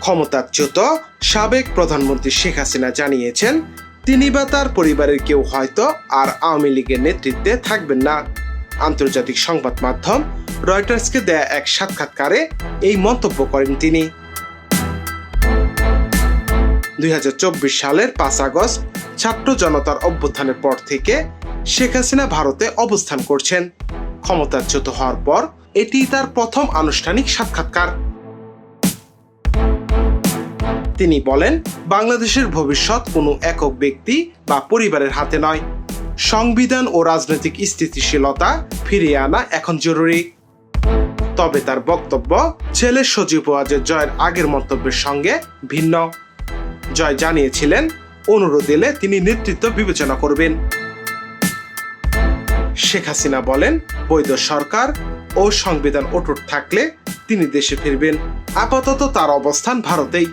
ক্ষমতাচ্যুত সাবেক প্রধানমন্ত্রী শেখ হাসিনা জানিয়েছেন, তিনি বা তার পরিবারের কেউ হয়তো আর আওয়ামী লীগের নেতৃত্বে থাকবেন না। আন্তর্জাতিক সংবাদ মাধ্যম রয়টার্সকে দেয়া এক সাক্ষাৎকারে এই মন্তব্য করেন তিনি। 2024 সালের 5 আগস্ট ছাত্র জনতার অভ্যুত্থানের পর থেকে শেখ হাসিনা ভারতে অবস্থান করছেন। ক্ষমতাচ্যুত হওয়ার পর এটি তার প্রথম আনুষ্ঠানিক সাক্ষাৎকার। তিনি বলেন, বাংলাদেশের ভবিষ্যৎ কোনো একক ব্যক্তি বা পরিবারের হাতে নয়। সংবিধান ও রাজনৈতিক স্থিতিশীলতা ফিরিয়ে আনা এখন জরুরি। তবে তার বক্তব্য ছেলে সজীব ওয়াজেদ জয়ের আগের মন্তব্যের সঙ্গে ভিন্ন। জয় জানিয়েছিলেন, অনুরোধ এলে তিনি নেতৃত্ব বিবেচনা করবেন। শেখ হাসিনা বলেন, বৈধ সরকার ও সংবিধান অটুট থাকলে তিনি দেশে ফিরবেন। আপাতত তার অবস্থান ভারতেই।